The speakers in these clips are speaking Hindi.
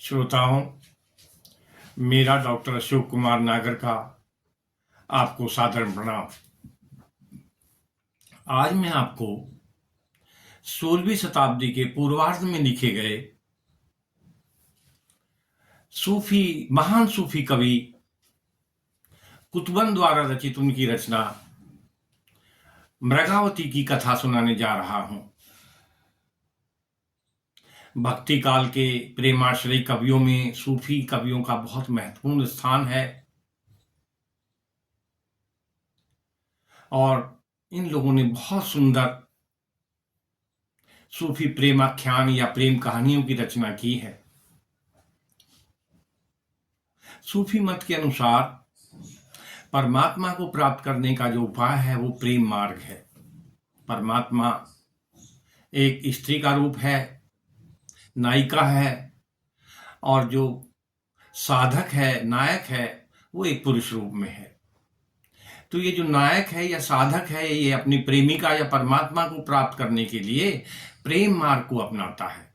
श्रोताओं, मेरा डॉक्टर अशोक कुमार नागर का आपको सादर प्रणाम। आज मैं आपको 16वीं शताब्दी के पूर्वार्ध में लिखे गए महान सूफी कवि कुतुबन द्वारा रचित उनकी रचना मृगावती की कथा सुनाने जा रहा हूं। भक्ति काल के प्रेमाश्रयी कवियों में सूफी कवियों का बहुत महत्वपूर्ण स्थान है और इन लोगों ने बहुत सुंदर सूफी प्रेमाख्यान या प्रेम कहानियों की रचना की है। सूफी मत के अनुसार परमात्मा को प्राप्त करने का जो उपाय है वो प्रेम मार्ग है। परमात्मा एक स्त्री का रूप है, नायिका है, और जो साधक है, नायक है, वो एक पुरुष रूप में है। तो ये जो नायक है या साधक है, ये अपनी प्रेमिका या परमात्मा को प्राप्त करने के लिए प्रेम मार्ग को अपनाता है।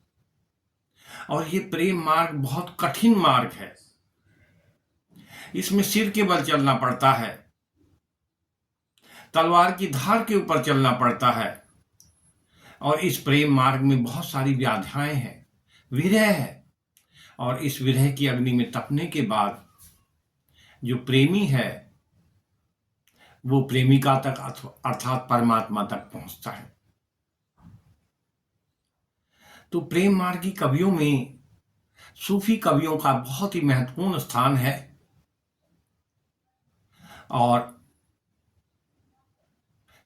और ये प्रेम मार्ग बहुत कठिन मार्ग है। इसमें सिर के बल चलना पड़ता है, तलवार की धार के ऊपर चलना पड़ता है, और इस प्रेम मार्ग में बहुत सारी व्याधियाएं हैं, विरह है। और इस विरह की अग्नि में तपने के बाद जो प्रेमी है वो प्रेमिका तक अर्थात परमात्मा तक पहुंचता है। तो प्रेम मार्गी कवियों में सूफी कवियों का बहुत ही महत्वपूर्ण स्थान है और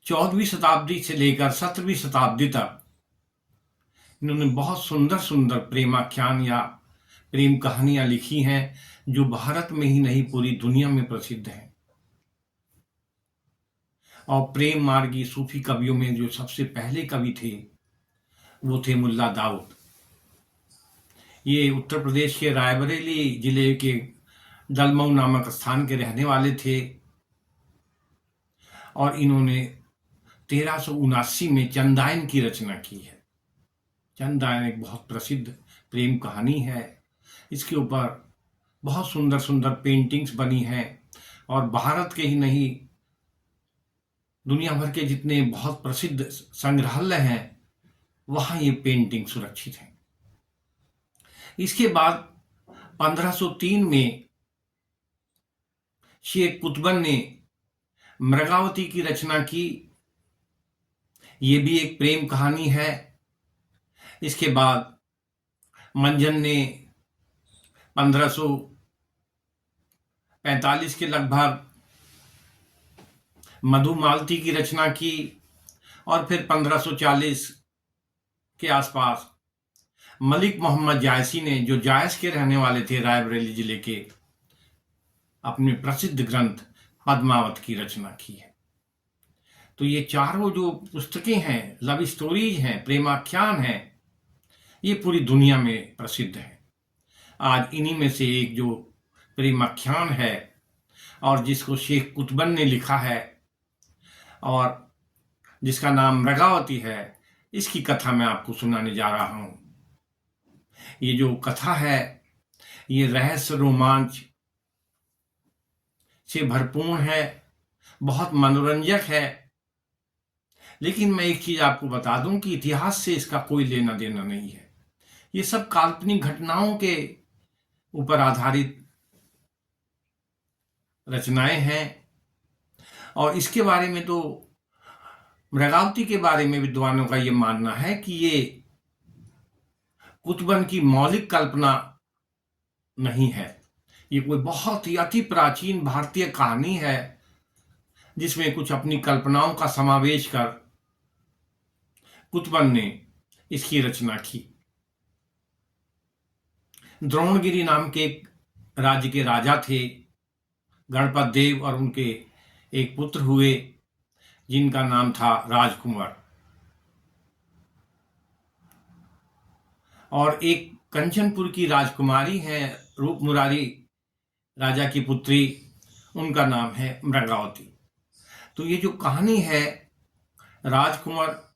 14वीं शताब्दी से लेकर 17वीं शताब्दी तक इन्होंने बहुत सुंदर सुंदर प्रेमाख्यान या प्रेम कहानियां लिखी हैं जो भारत में ही नहीं पूरी दुनिया में प्रसिद्ध हैं। और प्रेम मार्गी सूफी कवियों में जो सबसे पहले कवि थे वो थे मुल्ला दाऊद। ये उत्तर प्रदेश के रायबरेली जिले के दलमऊ नामक स्थान के रहने वाले थे और इन्होंने 1379 में चंदायन की रचना की है। चंदायन एक बहुत प्रसिद्ध प्रेम कहानी है। इसके ऊपर बहुत सुंदर सुंदर पेंटिंग्स बनी हैं और भारत के ही नहीं दुनिया भर के जितने बहुत प्रसिद्ध संग्रहालय हैं वहां ये पेंटिंग सुरक्षित है। इसके बाद 1503 में शेख कुतुबन ने मृगावती की रचना की। ये भी एक प्रेम कहानी है। इसके बाद मंजन ने 1545 के लगभग मधुमालती की रचना की और फिर 1540 के आसपास मलिक मोहम्मद जायसी ने, जो जायस के रहने वाले थे रायबरेली जिले के, अपने प्रसिद्ध ग्रंथ पद्मावत की रचना की है। तो ये चारों जो पुस्तकें हैं, लव स्टोरीज हैं, प्रेमाख्यान हैं, ये पूरी दुनिया में प्रसिद्ध है। आज इन्हीं में से एक जो प्रेमाख्यान है और जिसको शेख कुतुबन ने लिखा है और जिसका नाम मृगावती है, इसकी कथा मैं आपको सुनाने जा रहा हूं। ये जो कथा है ये रहस्य रोमांच से भरपूर है, बहुत मनोरंजक है। लेकिन मैं एक चीज आपको बता दूं कि इतिहास से इसका कोई लेना देना नहीं है। ये सब काल्पनिक घटनाओं के ऊपर आधारित रचनाएं हैं और इसके बारे में तो मृगावती के बारे में विद्वानों का ये मानना है कि ये कुतुबन की मौलिक कल्पना नहीं है। ये कोई बहुत ही अति प्राचीन भारतीय कहानी है जिसमें कुछ अपनी कल्पनाओं का समावेश कर कुतुबन ने इसकी रचना की। द्रोणगिरी नाम के एक राज्य के राजा थे गणपत देव और उनके एक पुत्र हुए जिनका नाम था राजकुमार। और एक कंचनपुर की राजकुमारी है रूपमुरारी राजा की पुत्री, उनका नाम है मृगावती। तो ये जो कहानी है राजकुमार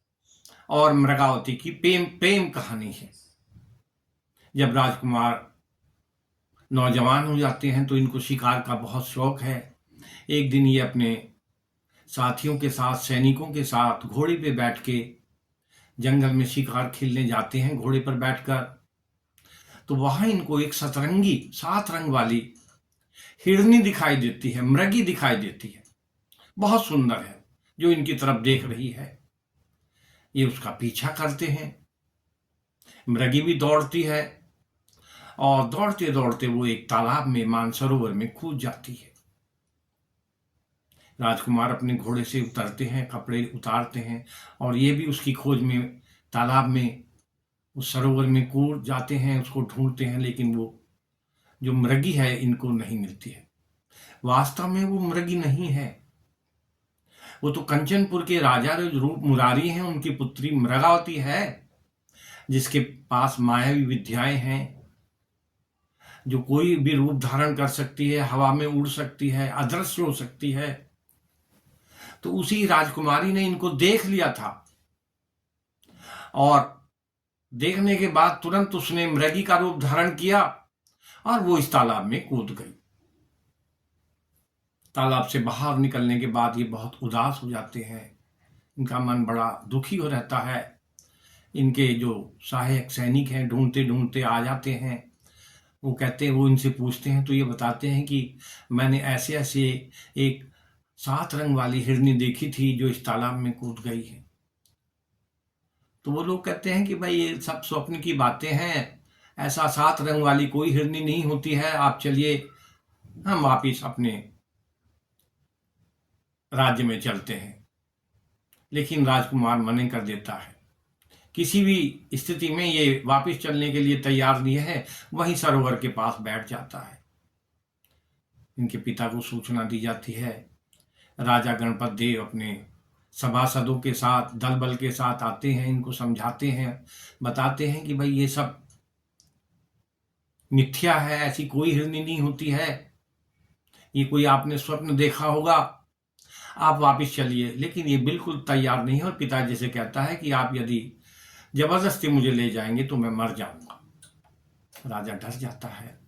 और मृगावती की प्रेम कहानी है। जब राजकुमार नौजवान हो जाते हैं तो इनको शिकार का बहुत शौक है। एक दिन ये अपने साथियों के साथ, सैनिकों के साथ घोड़े पे बैठ के जंगल में शिकार खेलने जाते हैं घोड़े पर बैठकर। तो वहां इनको एक सतरंगी 7 रंग वाली हिरनी दिखाई देती है, मृगी दिखाई देती है, बहुत सुंदर है, जो इनकी तरफ देख रही है। ये उसका पीछा करते हैं। मृगी भी दौड़ती है और दौड़ते दौड़ते वो एक तालाब में, मानसरोवर में कूद जाती है। राजकुमार अपने घोड़े से उतरते हैं, कपड़े उतारते हैं और ये भी उसकी खोज में तालाब में, उस सरोवर में कूद जाते हैं, उसको ढूंढते हैं, लेकिन वो जो मृगी है इनको नहीं मिलती है। वास्तव में वो मृगी नहीं है, वो तो कंचनपुर के राजा जो रूप मुरारी हैं उनकी पुत्री मृगावती है, जिसके पास मायावी विद्याएं हैं, जो कोई भी रूप धारण कर सकती है, हवा में उड़ सकती है, अदृश्य हो सकती है। तो उसी राजकुमारी ने इनको देख लिया था और देखने के बाद तुरंत उसने मृगी का रूप धारण किया और वो इस तालाब में कूद गई। तालाब से बाहर निकलने के बाद ये बहुत उदास हो जाते हैं, इनका मन बड़ा दुखी हो रहता है। इनके जो सहायक सैनिक हैं ढूंढते ढूंढते आ जाते हैं। वो कहते हैं, वो इनसे पूछते हैं तो ये बताते हैं कि मैंने ऐसे ऐसे एक 7 रंग वाली हिरनी देखी थी जो इस तालाब में कूद गई है। तो वो लोग कहते हैं कि भाई ये सब स्वप्न की बातें हैं, ऐसा 7 रंग वाली कोई हिरनी नहीं होती है, आप चलिए हम वापिस अपने राज्य में चलते हैं। लेकिन राजकुमार मना कर देता है, किसी भी स्थिति में ये वापस चलने के लिए तैयार नहीं है, वहीं सरोवर के पास बैठ जाता है। इनके पिता को सूचना दी जाती है। राजा गणपत देव अपने सभासदों के साथ, दल बल के साथ आते हैं, इनको समझाते हैं, बताते हैं कि भाई ये सब मिथ्या है, ऐसी कोई हिरनी नहीं होती है, ये कोई आपने स्वप्न देखा होगा, आप वापस चलिए। लेकिन ये बिल्कुल तैयार नहीं है और पिताजी से कहता है कि आप यदि जबरदस्ती मुझे ले जाएंगे तो मैं मर जाऊंगा। राजा डर जाता है।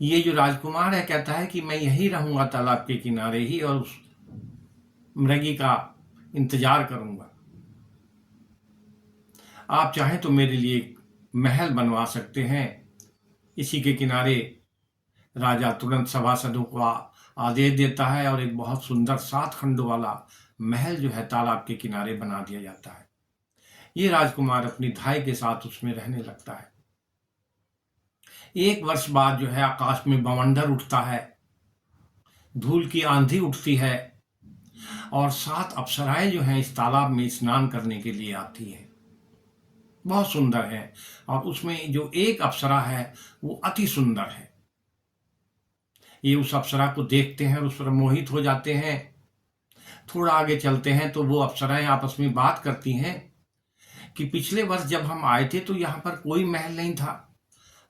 ये जो राजकुमार है कहता है कि मैं यही रहूंगा तालाब के किनारे ही और उस मृगी का इंतजार करूंगा। आप चाहें तो मेरे लिए एक महल बनवा सकते हैं। इसी के किनारे राजा तुरंत सभासदों को आदेश देता है और एक बहुत सुंदर 7 खंडों वाला महल जो है तालाब के किनारे बना दिया जाता है। ये राजकुमार अपनी धाई के साथ उसमें रहने लगता है। 1 वर्ष बाद जो है आकाश में बवंडर उठता है, धूल की आंधी उठती है और 7 अप्सराएं जो हैं इस तालाब में स्नान करने के लिए आती हैं। बहुत सुंदर है और उसमें जो एक अप्सरा है वो अति सुंदर है। ये उस अप्सरा को देखते हैं और उस पर मोहित हो जाते हैं। थोड़ा आगे चलते हैं तो वो अप्सराएं आपस में बात करती हैं कि पिछले वर्ष जब हम आए थे तो यहाँ पर कोई महल नहीं था,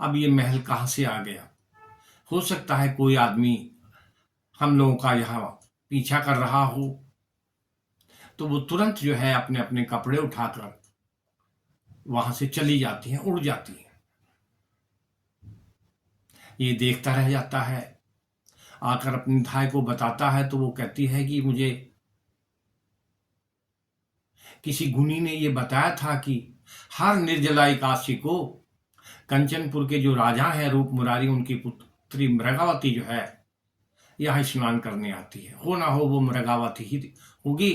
अब ये महल कहाँ से आ गया। हो सकता है कोई आदमी हम लोगों का यहाँ पीछा कर रहा हो। तो वो तुरंत जो है अपने अपने कपड़े उठाकर वहां से चली जाती हैं, उड़ जाती हैं। ये देखता रह जाता है, आकर अपनी धाई को बताता है तो वो कहती है कि मुझे किसी गुनी ने ये बताया था कि हर निर्जला एकादशी को कंचनपुर के जो राजा हैं रूप मुरारी, उनकी पुत्री मृगावती जो है यहाँ स्नान करने आती है। हो ना हो वो मृगावती ही होगी,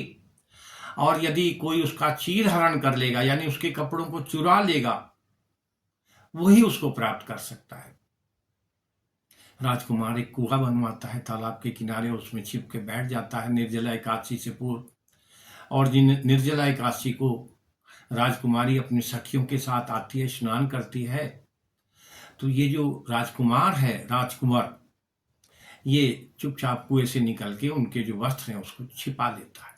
और यदि कोई उसका चीर हरण कर लेगा यानी उसके कपड़ों को चुरा लेगा, वही उसको प्राप्त कर सकता है। राजकुमार एक कुआं बनवाता है तालाब के किनारे और उसमें छिप के बैठ जाता है निर्जला एकादशी से पूर्व। और जिन निर्जला एकादशी को राजकुमारी अपनी सखियों के साथ आती है, स्नान करती है, तो ये जो राजकुमार है, राजकुमार, ये चुपचाप कुएं से निकल के उनके जो वस्त्र हैं उसको छिपा लेता है।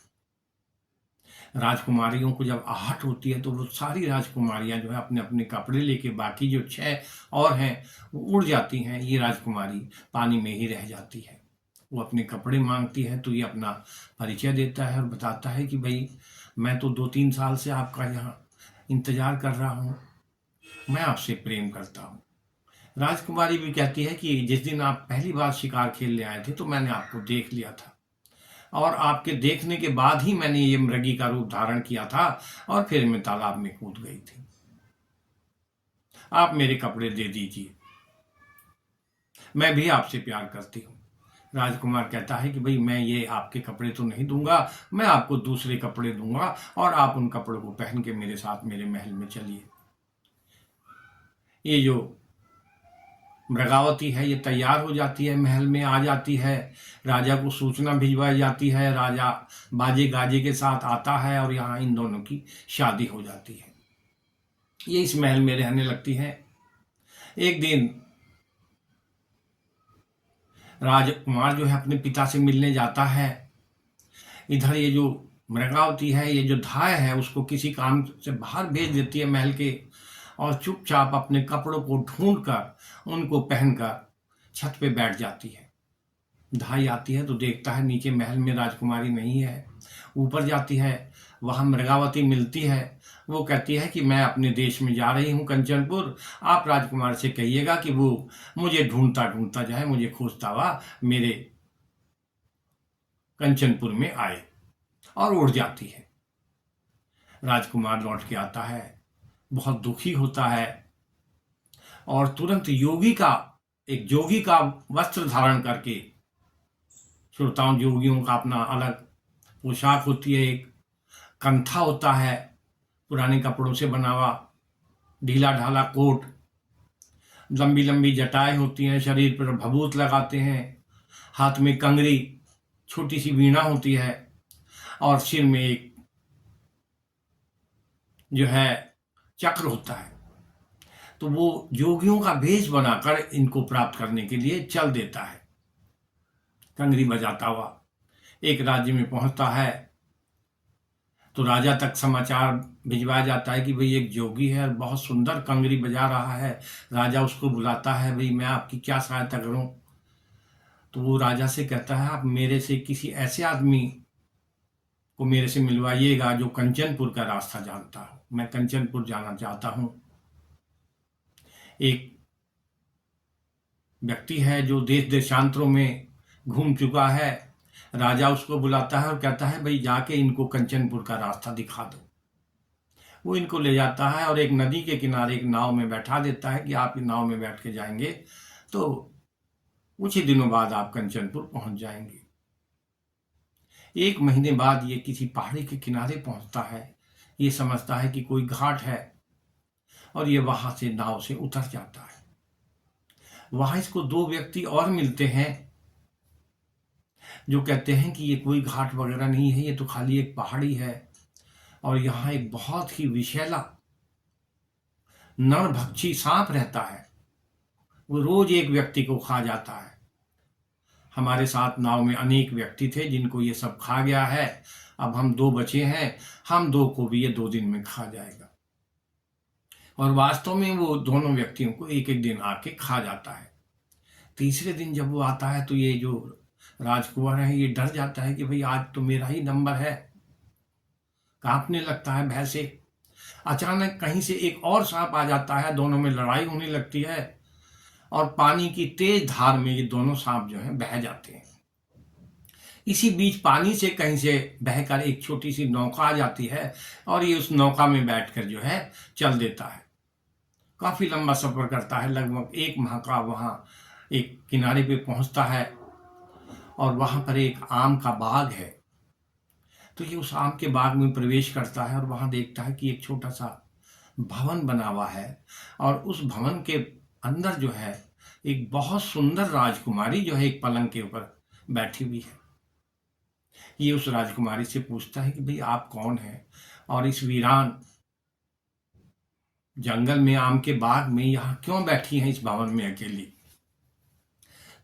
राजकुमारियों को जब आहट होती है तो वो सारी राजकुमारियां जो है अपने अपने कपड़े लेके, बाकी जो 6 और हैं वो उड़ जाती हैं। ये राजकुमारी पानी में ही रह जाती है। वो अपने कपड़े मांगती है तो ये अपना परिचय देता है और बताता है कि भाई मैं तो 2-3 साल से आपका यहाँ इंतजार कर रहा हूँ, मैं आपसे प्रेम करता हूँ। राजकुमारी भी कहती है कि जिस दिन आप पहली बार शिकार खेलने आए थे तो मैंने आपको देख लिया था, और आपके देखने के बाद ही मैंने ये मृगी का रूप धारण किया था और फिर मैं तालाब में कूद गई थी। आप मेरे कपड़े दे दीजिए, मैं भी आपसे प्यार करती हूँ। राजकुमार कहता है कि भाई मैं ये आपके कपड़े तो नहीं दूंगा, मैं आपको दूसरे कपड़े दूंगा और आप उन कपड़ों को पहन के मेरे साथ मेरे महल में चलिए। ये जो मृगावती है ये तैयार हो जाती है, महल में आ जाती है, राजा को सूचना भिजवाई जाती है, राजा बाजे गाजे के साथ आता है और यहाँ इन दोनों की शादी हो जाती है। ये इस महल में रहने लगती है। एक दिन राजकुमार जो है अपने पिता से मिलने जाता है। इधर ये जो मृगावती है, ये जो धाय है, उसको किसी काम से बाहर भेज देती है महल के, और चुपचाप अपने कपड़ों को ढूंढकर उनको पहनकर छत पे बैठ जाती है। धाई आती है तो देखता है नीचे महल में राजकुमारी नहीं है। ऊपर जाती है, वहां मृगावती मिलती है। वो कहती है कि मैं अपने देश में जा रही हूँ कंचनपुर, आप राजकुमार से कहिएगा कि वो मुझे ढूंढता ढूंढता जाए, मुझे खोजता हुआ मेरे कंचनपुर में आए, और उड़ जाती है। राजकुमार लौट के आता है, बहुत दुखी होता है और तुरंत एक जोगी का वस्त्र धारण करके, श्रोताओं जोगियों का अपना अलग पोशाक होती है, एक कंठा होता है पुराने कपड़ों से बना हुआ, ढीला ढाला कोट, लंबी लंबी जटाएं होती हैं, शरीर पर भभूत लगाते हैं, हाथ में कंगरी, छोटी सी वीणा होती है, और सिर में एक जो है चक्र होता है। तो वो जोगियों का भेष बनाकर इनको प्राप्त करने के लिए चल देता है, कंगरी बजाता हुआ। एक राज्य में पहुंचता है तो राजा तक समाचार भिजवाया जाता है कि भाई एक जोगी है और बहुत सुंदर कंगरी बजा रहा है। राजा उसको बुलाता है, भाई मैं आपकी क्या सहायता करूं? तो वो राजा से कहता है, आप मेरे से किसी ऐसे आदमी को मेरे से मिलवाइएगा जो कंचनपुर का रास्ता जानता हो, मैं कंचनपुर जाना चाहता हूं। एक व्यक्ति है जो देश देशांतरों में घूम चुका है। राजा उसको बुलाता है और कहता है, भाई जाके इनको कंचनपुर का रास्ता दिखा दो। वो इनको ले जाता है और एक नदी के किनारे एक नाव में बैठा देता है कि आप इस नाव में बैठ के जाएंगे तो कुछ ही दिनों बाद आप कंचनपुर पहुंच जाएंगे। 1 महीने बाद ये किसी पहाड़ी के किनारे पहुंचता है। ये समझता है कि कोई घाट है और ये वहां से नाव से उतर जाता है। वहां इसको 2 व्यक्ति और मिलते हैं जो कहते हैं कि ये कोई घाट वगैरह नहीं है, ये तो खाली एक पहाड़ी है और यहाँ एक बहुत ही विषैला नरभक्षी सांप रहता है, वो रोज एक व्यक्ति को खा जाता है। हमारे साथ नाव में अनेक व्यक्ति थे जिनको ये सब खा गया है, अब हम 2 बचे हैं, हम 2 को भी ये 2 दिन में खा जाएगा। और वास्तव में वो दोनों व्यक्तियों को एक एक दिन आके खा जाता है। तीसरे दिन जब वो आता है तो ये जो राजकुमार है ये डर जाता है कि भाई आज तो मेरा ही नंबर है, कांपने लगता है भय से। अचानक कहीं से एक और सांप आ जाता है, दोनों में लड़ाई होने लगती है और पानी की तेज धार में ये दोनों सांप जो हैं बह जाते हैं। इसी बीच पानी से कहीं से बहकर एक छोटी सी नौका आ जाती है और ये उस नौका में बैठकर जो है चल देता है। काफी लंबा सफर करता है, लगभग 1 माह का। वहां एक किनारे पे पहुंचता है और वहां पर एक आम का बाग है। तो ये उस आम के बाग में प्रवेश करता है और वहां देखता है कि एक छोटा सा भवन बना हुआ है और उस भवन के अंदर जो है एक बहुत सुंदर राजकुमारी जो है एक पलंग के ऊपर बैठी हुई है। ये उस राजकुमारी से पूछता है कि भाई आप कौन हैं और इस वीरान जंगल में आम के बाग में यहाँ क्यों बैठी हैं इस भवन में अकेली?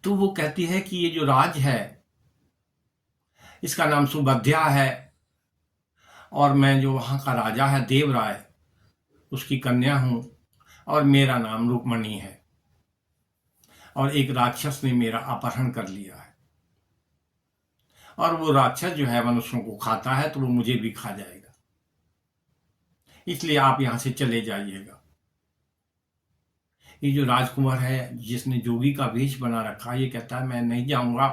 तो वो कहती है कि ये जो राज है इसका नाम सुभद्या है और मैं जो वहाँ का राजा है देवराय उसकी कन्या हूँ और मेरा नाम रुक्मणी है और एक राक्षस ने मेरा अपहरण कर लिया है और वो राक्षस जो है मनुष्यों को खाता है तो वो मुझे भी खा जाएगा, इसलिए आप यहाँ से चले जाइएगा। ये जो राजकुमार है जिसने जोगी का वेश बना रखा, ये कहता है मैं नहीं जाऊंगा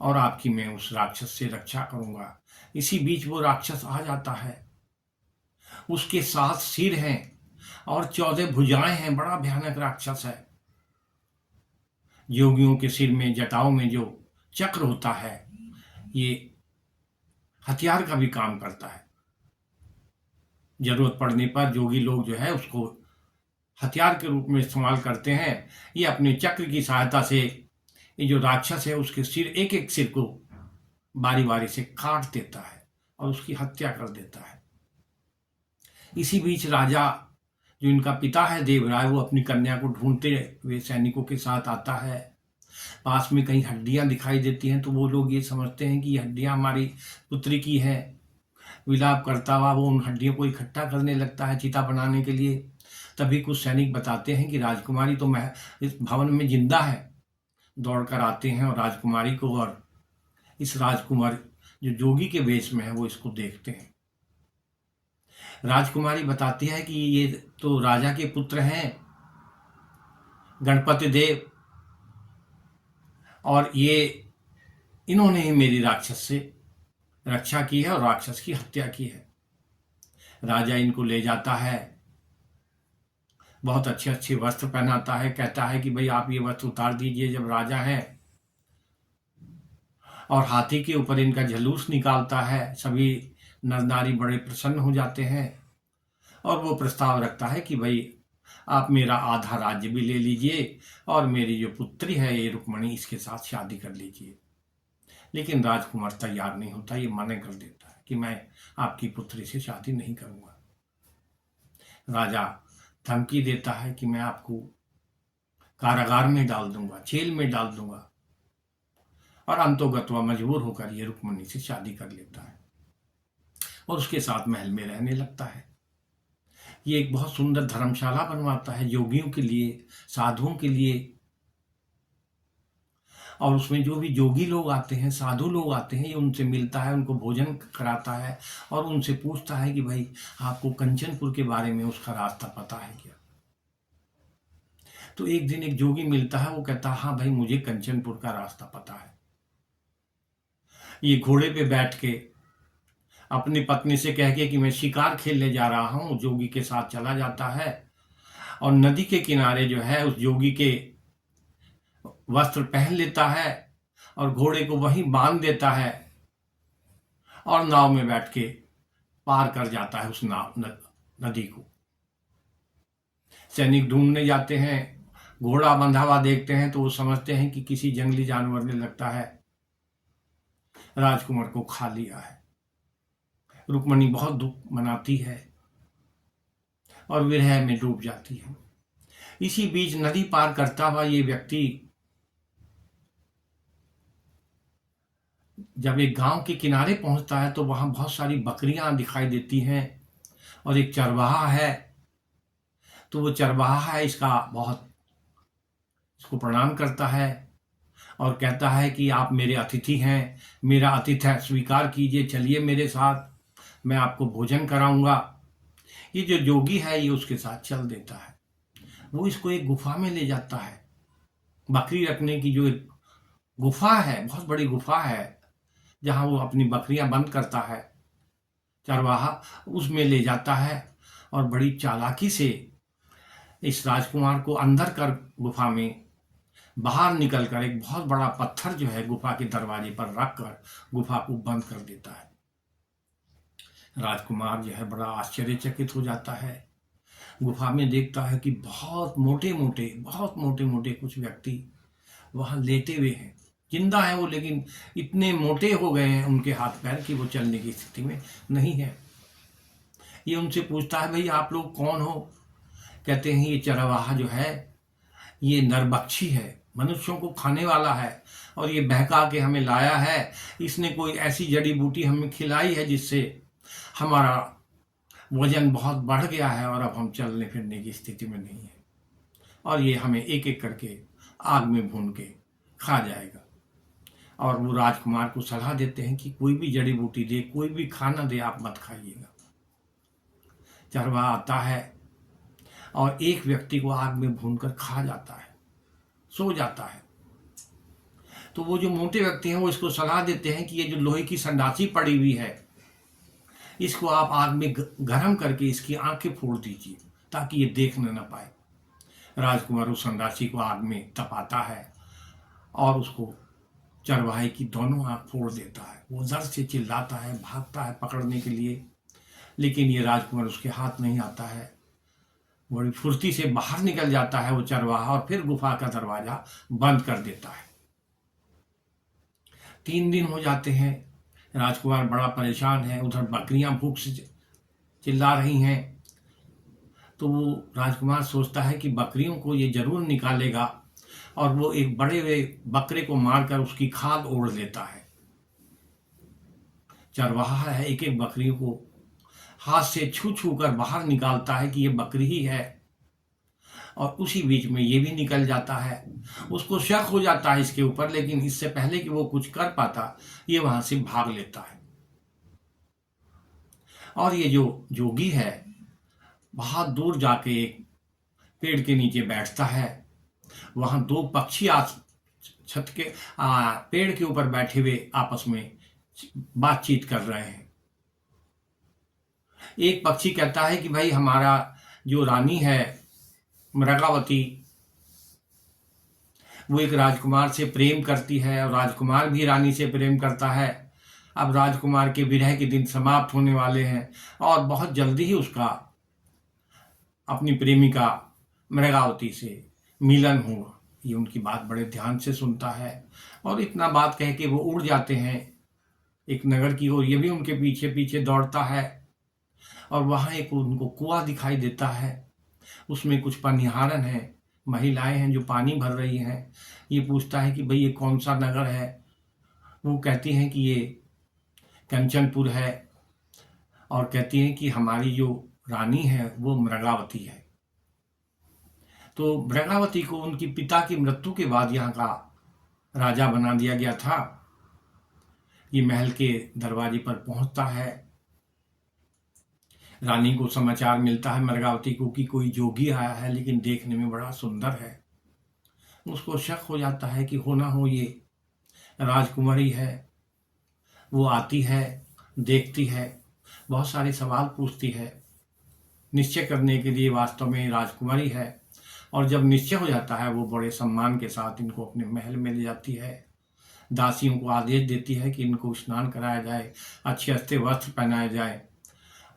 और आपकी मैं उस राक्षस से रक्षा करूंगा। इसी बीच वो राक्षस आ जाता है, उसके 7 सिर हैं और 14 भुजाएं हैं, बड़ा भयानक राक्षस है। योगियों के सिर में, जटाओं में जो चक्र होता है, ये हथियार का भी काम करता है। जरूरत पड़ने पर जोगी लोग जो है उसको हथियार के रूप में इस्तेमाल करते हैं। ये अपने चक्र की सहायता से ये जो राक्षस है उसके सिर, एक एक सिर को बारी बारी से काट देता है और उसकी हत्या कर देता है। इसी बीच राजा, जो इनका पिता है देवराय, वो अपनी कन्या को ढूंढते हुए सैनिकों के साथ आता है। पास में कहीं हड्डियां दिखाई देती हैं तो वो लोग ये समझते हैं कि ये हड्डियां हमारी पुत्री की है। विलाप करता हुआ वो उन हड्डियों को इकट्ठा करने लगता है चिता बनाने के लिए। तभी कुछ सैनिक बताते हैं कि राजकुमारी तो इस भवन में जिंदा है। दौड़कर आते हैं और राजकुमारी को और इस राजकुमार जो जोगी के वेश में है वो इसको देखते हैं। राजकुमारी बताती है कि ये तो राजा के पुत्र हैं, गणपति देव, और ये इन्होंने ही मेरी राक्षस से रक्षा की है और राक्षस की हत्या की है। राजा इनको ले जाता है, बहुत अच्छे अच्छे वस्त्र पहनाता है, कहता है कि भाई आप ये वस्त्र उतार दीजिए जब राजा हैं, और हाथी के ऊपर इनका जुलूस निकालता है। सभी नर नारी बड़े प्रसन्न हो जाते हैं और वो प्रस्ताव रखता है कि भाई आप मेरा आधा राज्य भी ले लीजिए और मेरी जो पुत्री है ये रुक्मणी, इसके साथ शादी कर लीजिए। लेकिन राजकुमार तैयार नहीं होता, ये मना कर देता है कि मैं आपकी पुत्री से शादी नहीं करूंगा। राजा धमकी देता है कि मैं आपको कारागार में डाल दूंगा, जेल में डाल दूंगा, और अंतोगत्वा मजबूर होकर ये रुक्मणी से शादी कर लेता है और उसके साथ महल में रहने लगता है। ये एक बहुत सुंदर धर्मशाला बनवाता है योगियों के लिए, साधुओं के लिए, और उसमें जो भी जोगी लोग आते हैं, साधु लोग आते हैं, ये उनसे मिलता है, उनको भोजन कराता है और उनसे पूछता है कि भाई आपको कंचनपुर के बारे में उसका रास्ता पता है क्या। तो एक दिन एक जोगी मिलता है, वो कहता है हाँ भाई मुझे कंचनपुर का रास्ता पता है। ये घोड़े पे बैठ के अपनी पत्नी से कह के कि मैं शिकार खेलने जा रहा हूं, जोगी के साथ चला जाता है और नदी के किनारे जो है उस जोगी के वस्त्र पहन लेता है और घोड़े को वहीं बांध देता है और नाव में बैठ के पार कर जाता है उस नदी को। सैनिक ढूंढने जाते हैं, घोड़ा बंधा हुआ देखते हैं तो वो समझते हैं कि किसी जंगली जानवर ने लगता है राजकुमार को खा लिया है। रुक्मणी बहुत दुख मनाती है और विरह में डूब जाती है। इसी बीच नदी पार करता हुआ ये व्यक्ति जब एक गांव के किनारे पहुंचता है तो वहां बहुत सारी बकरियां दिखाई देती हैं और एक चरवाहा है। तो वो चरवाहा है इसको प्रणाम करता है और कहता है कि आप मेरे अतिथि हैं, मेरा आतिथ्य स्वीकार कीजिए, चलिए मेरे साथ, मैं आपको भोजन कराऊंगा। ये जो जोगी है ये उसके साथ चल देता है। वो इसको एक गुफा में ले जाता है। बकरी रखने की जो एक गुफा है, बहुत बड़ी गुफा है, जहां वो अपनी बकरियां बंद करता है चरवाहा, उसमें ले जाता है और बड़ी चालाकी से इस राजकुमार को अंदर कर गुफा में बाहर निकलकर एक बहुत बड़ा पत्थर जो है गुफा के दरवाजे पर रखकर गुफा को बंद कर देता है। राजकुमार जो है बड़ा आश्चर्यचकित हो जाता है। गुफा में देखता है कि बहुत मोटे मोटे कुछ व्यक्ति वहां लेटे हुए हैं। जिंदा है वो, लेकिन इतने मोटे हो गए हैं उनके हाथ पैर कि वो चलने की स्थिति में नहीं है। ये उनसे पूछता है भाई आप लोग कौन हो। कहते हैं ये चरवाहा जो है ये नरभक्षी है, मनुष्यों को खाने वाला है और ये बहका के हमें लाया है। इसने कोई ऐसी जड़ी बूटी हमें खिलाई है जिससे हमारा वजन बहुत बढ़ गया है और अब हम चलने फिरने की स्थिति में नहीं है, और ये हमें एक एक करके आग में भून के खा जाएगा। और वो राजकुमार को सलाह देते हैं कि कोई भी जड़ी बूटी दे, कोई भी खाना दे, आप मत खाइएगा। चरवाहा आता है और एक व्यक्ति को आग में भूनकर खा जाता है, सो जाता है। तो वो जो मोटे व्यक्ति हैं वो इसको सलाह देते हैं कि ये जो लोहे की संडासी पड़ी हुई है, इसको आप आग में गर्म करके इसकी आंखें फोड़ दीजिए ताकि ये देख न पाए। राजकुमार उस संडासी को आग में तपाता है और उसको चरवाहे की दोनों आंख फोड़ देता है। वो दर्द से चिल्लाता है, भागता है पकड़ने के लिए, लेकिन ये राजकुमार उसके हाथ नहीं आता है। बड़ी फुर्ती से बाहर निकल जाता है वो चरवाहा और फिर गुफा का दरवाजा बंद कर देता है। 3 दिन हो जाते हैं, राजकुमार बड़ा परेशान है, उधर बकरियां भूख से चिल्ला रही हैं। तो वो राजकुमार सोचता है कि बकरियों को ये जरूर निकालेगा और वो एक बड़े हुए बकरे को मारकर उसकी खाल ओढ़ लेता है। चरवाहा है, एक एक बकरी को हाथ से छू छू कर बाहर निकालता है कि ये बकरी ही है, और उसी बीच में ये भी निकल जाता है। उसको शक हो जाता है इसके ऊपर, लेकिन इससे पहले कि वो कुछ कर पाता ये वहां से भाग लेता है। और ये जो जोगी है बहुत दूर जाके एक पेड़ के नीचे बैठता है। वहां 2 पक्षी छत के पेड़ के ऊपर बैठे हुए आपस में बातचीत कर रहे हैं। एक पक्षी कहता है कि भाई हमारा जो रानी है मृगावती, वो एक राजकुमार से प्रेम करती है और राजकुमार भी रानी से प्रेम करता है। अब राजकुमार के विरह के दिन समाप्त होने वाले हैं और बहुत जल्दी ही उसका अपनी प्रेमिका मृगावती से मिलन हुआ। ये उनकी बात बड़े ध्यान से सुनता है और इतना बात कह के वो उड़ जाते हैं एक नगर की ओर। ये भी उनके पीछे पीछे दौड़ता है और वहां एक उनको कुआं दिखाई देता है। उसमें कुछ पनिहारन हैं, महिलाएं हैं जो पानी भर रही हैं। ये पूछता है कि भाई ये कौन सा नगर है। वो कहती हैं कि ये कंचनपुर है और कहती हैं कि हमारी जो रानी है वो मृगावती है। तो मृगावती को उनकी पिता की मृत्यु के बाद यहाँ का राजा बना दिया गया था। ये महल के दरवाजे पर पहुंचता है। रानी को समाचार मिलता है मृगावती को कि कोई जोगी आया है, लेकिन देखने में बड़ा सुंदर है। उसको शक हो जाता है कि हो ना हो ये राजकुमारी है। वो आती है, देखती है, बहुत सारे सवाल पूछती है, निश्चय करने के लिए वास्तव में राजकुमारी है। और जब निश्चय हो जाता है वो बड़े सम्मान के साथ इनको अपने महल में ले जाती है। दासियों को आदेश देती है कि इनको स्नान कराया जाए, अच्छे अच्छे वस्त्र पहनाए जाए,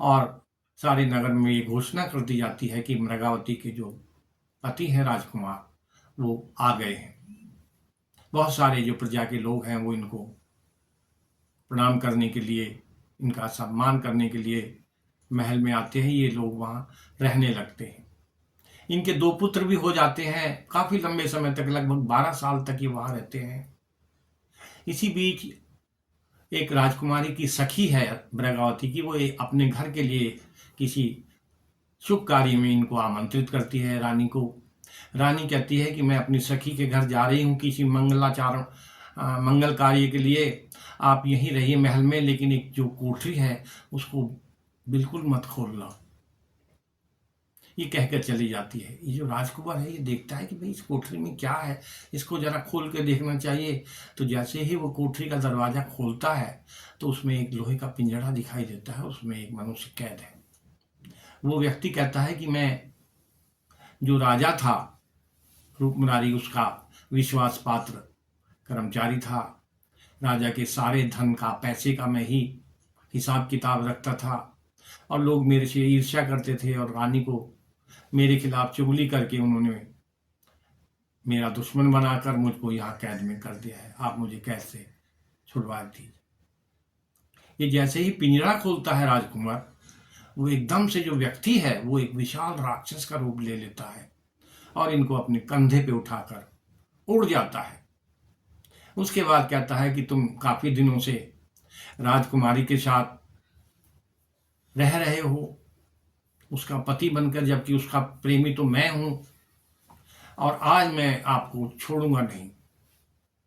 और सारे नगर में ये घोषणा कर दी जाती है कि मृगावती के जो पति हैं राजकुमार वो आ गए हैं। बहुत सारे जो प्रजा के लोग हैं वो इनको प्रणाम करने के लिए, इनका सम्मान करने के लिए महल में आते हैं। ये लोग वहाँ रहने लगते हैं। इनके 2 पुत्र भी हो जाते हैं। काफी लंबे समय तक, लगभग 12 साल तक ये वहाँ रहते हैं। इसी बीच एक राजकुमारी की सखी है मृगावती की, वो अपने घर के लिए किसी शुभ कार्य में इनको आमंत्रित करती है रानी को। रानी कहती है कि मैं अपनी सखी के घर जा रही हूँ किसी मंगल कार्य के लिए, आप यहीं रहिए महल में, लेकिन एक जो कोठरी है उसको बिल्कुल मत खोलना। ये कहकर चली जाती है। ये जो राजकुमार है ये देखता है कि भाई इस कोठरी में क्या है, इसको जरा खोल के देखना चाहिए। तो जैसे ही वो कोठरी का दरवाजा खोलता है तो उसमें एक लोहे का पिंजरा दिखाई देता है, उसमें एक मनुष्य कैद है। वो व्यक्ति कहता है कि मैं जो राजा था रूपमुरारी, उसका विश्वास पात्र कर्मचारी था। राजा के सारे धन का, पैसे का मैं ही हिसाब किताब रखता था और लोग मेरे से ईर्ष्या करते थे और रानी को मेरे खिलाफ चुगली करके उन्होंने मेरा दुश्मन बनाकर मुझको यहाँ कैद में कर दिया है। आप मुझे कैसे छुड़वा दीजिए। ये जैसे ही पिंजरा खोलता है राजकुमार, वो एकदम से जो व्यक्ति है वो एक विशाल राक्षस का रूप ले लेता है और इनको अपने कंधे पे उठाकर उड़ जाता है। उसके बाद कहता है कि तुम काफी दिनों से राजकुमारी के साथ रह रहे हो, उसका पति बनकर, जबकि उसका प्रेमी तो मैं हूं, और आज मैं आपको छोड़ूंगा नहीं,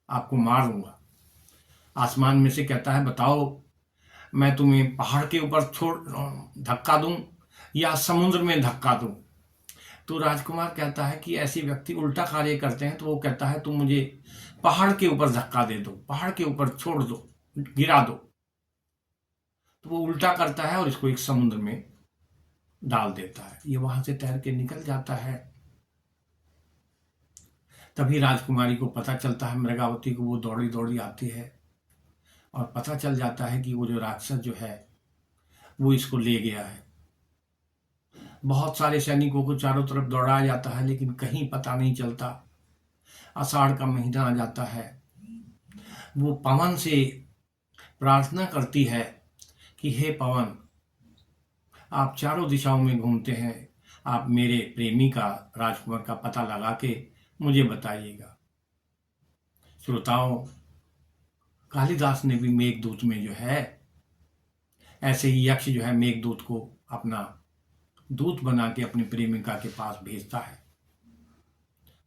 आपको मार दूंगा। आसमान में से कहता है बताओ मैं तुम्हें पहाड़ के ऊपर धक्का दूं या समुद्र में धक्का दूं। तो राजकुमार कहता है कि ऐसे व्यक्ति उल्टा कार्य करते हैं। तो वो कहता है तुम मुझे पहाड़ के ऊपर धक्का दे दो, पहाड़ के ऊपर छोड़ दो, गिरा दो। तो वो उल्टा करता है और इसको एक समुद्र में डाल देता है। ये वहां से तैर के निकल जाता है। तभी राजकुमारी को पता चलता है, मृगावती को, वो दौड़ी दौड़ी आती है और पता चल जाता है कि वो जो राक्षस जो है वो इसको ले गया है। बहुत सारे सैनिकों को चारों तरफ दौड़ाया जाता है, लेकिन कहीं पता नहीं चलता। आषाढ़ का महीना आ जाता है। वो पवन से प्रार्थना करती है कि हे पवन, आप चारों दिशाओं में घूमते हैं, आप मेरे प्रेमी का, राजकुमार का पता लगा के मुझे बताइएगा। श्रोताओं, कालिदास ने भी मेघदूत में जो है ऐसे ही यक्ष जो है मेघदूत को अपना दूत बना के अपनी प्रेमिका के पास भेजता है।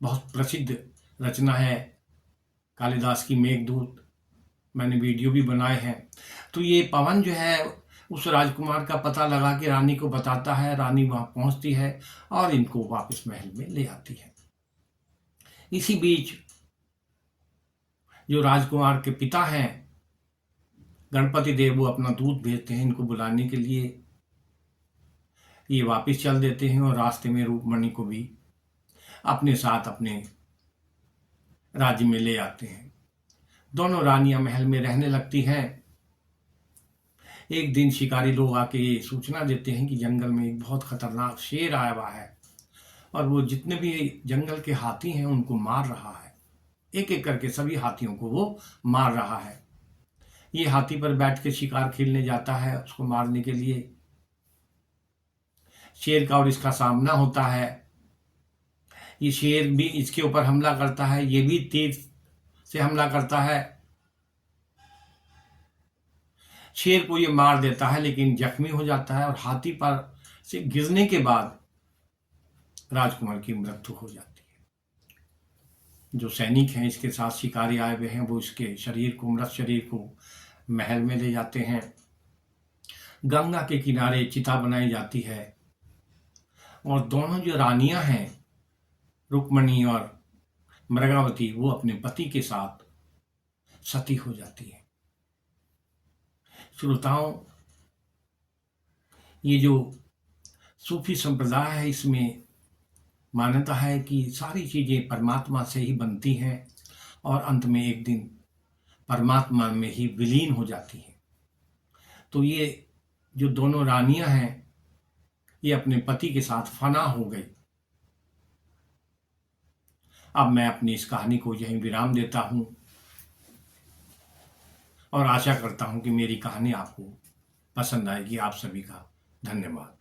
बहुत प्रसिद्ध रचना है कालिदास की मेघदूत। मैंने वीडियो भी बनाए हैं। तो ये पवन जो है उस राजकुमार का पता लगा के रानी को बताता है। रानी वहां पहुंचती है और इनको वापस महल में ले आती है। इसी बीच जो राजकुमार के पिता हैं गणपति देव, वो अपना दूत भेजते हैं इनको बुलाने के लिए। ये वापस चल देते हैं और रास्ते में रूपमणि को भी अपने साथ अपने राज्य में ले आते हैं। दोनों रानियां महल में रहने लगती हैं। एक दिन शिकारी लोग आके ये सूचना देते हैं कि जंगल में एक बहुत खतरनाक शेर आया हुआ है और वो जितने भी जंगल के हाथी हैं उनको मार रहा है। एक एक करके सभी हाथियों को वो मार रहा है। ये हाथी पर बैठ के शिकार खेलने जाता है उसको मारने के लिए। शेर का और इसका सामना होता है। ये शेर भी इसके ऊपर हमला करता है, ये भी तीर से हमला करता है। शेर को ये मार देता है लेकिन जख्मी हो जाता है और हाथी पर से गिरने के बाद राजकुमार की मृत्यु हो जाती है। जो सैनिक हैं इसके साथ शिकारी आए हुए हैं वो इसके शरीर को, मृत शरीर को महल में ले जाते हैं। गंगा के किनारे चिता बनाई जाती है और दोनों जो रानियां हैं रुक्मणी और मृगावती, वो अपने पति के साथ सती हो जाती है। श्रोताओं, ये जो सूफी संप्रदाय है इसमें मान्यता है कि सारी चीजें परमात्मा से ही बनती हैं और अंत में एक दिन परमात्मा में ही विलीन हो जाती हैं। तो ये जो दोनों रानियां हैं ये अपने पति के साथ फना हो गई। अब मैं अपनी इस कहानी को यहीं विराम देता हूं और आशा करता हूं कि मेरी कहानी आपको पसंद आएगी। आप सभी का धन्यवाद।